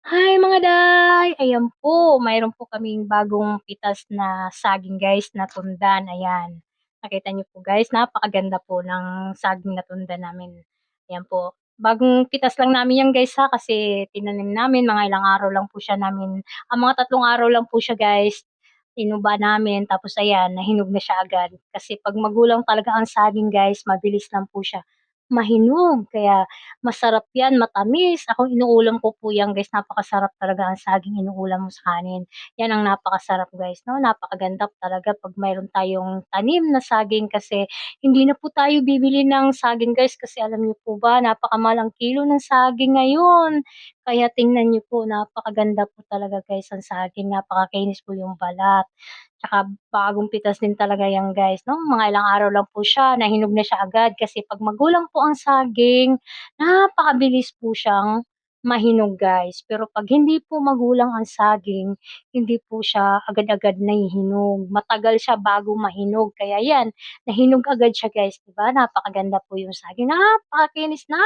Hi mga day! Ayan po, mayroon po kaming bagong pitas na saging guys na tundan, ayan. Nakita niyo po guys, napakaganda po ng saging na tundan namin. Ayan po, bagong pitas lang namin yan guys ha, kasi tinanim namin, mga ilang araw lang po siya namin, mga 3 araw lang po siya guys. Tinuba namin, tapos ayan, nahinog na siya agad. Kasi pag magulang talaga ang saging guys, mabilis lang po siya mahinog. Kaya masarap yan, matamis. Ako inuulam ko po yan guys, napakasarap talaga ang saging inuulam mo sa kanin. Yan ang napakasarap guys 'no, napakaganda talaga 'pag mayroon tayong tanim na saging kasi hindi na po tayo bibili ng saging guys kasi alam niyo po ba napakamahal ang kilo ng saging ngayon. Kaya tingnan niyo po napakaganda po talaga guys ang saging, napakakinis po yung balat. Tsaka bagong pitas din talaga yan guys 'no, mga ilang araw lang po siya, nahinog na siya agad kasi 'pag magulang po ang saging, napakabilis po siyang mahinog guys. Pero 'pag hindi po magulang ang saging, hindi po siya agad-agad nahihinog, matagal siya bago mahinog. Kaya yan, nahinog agad siya guys, 'di ba napakaganda po yung saging, napakakinis na.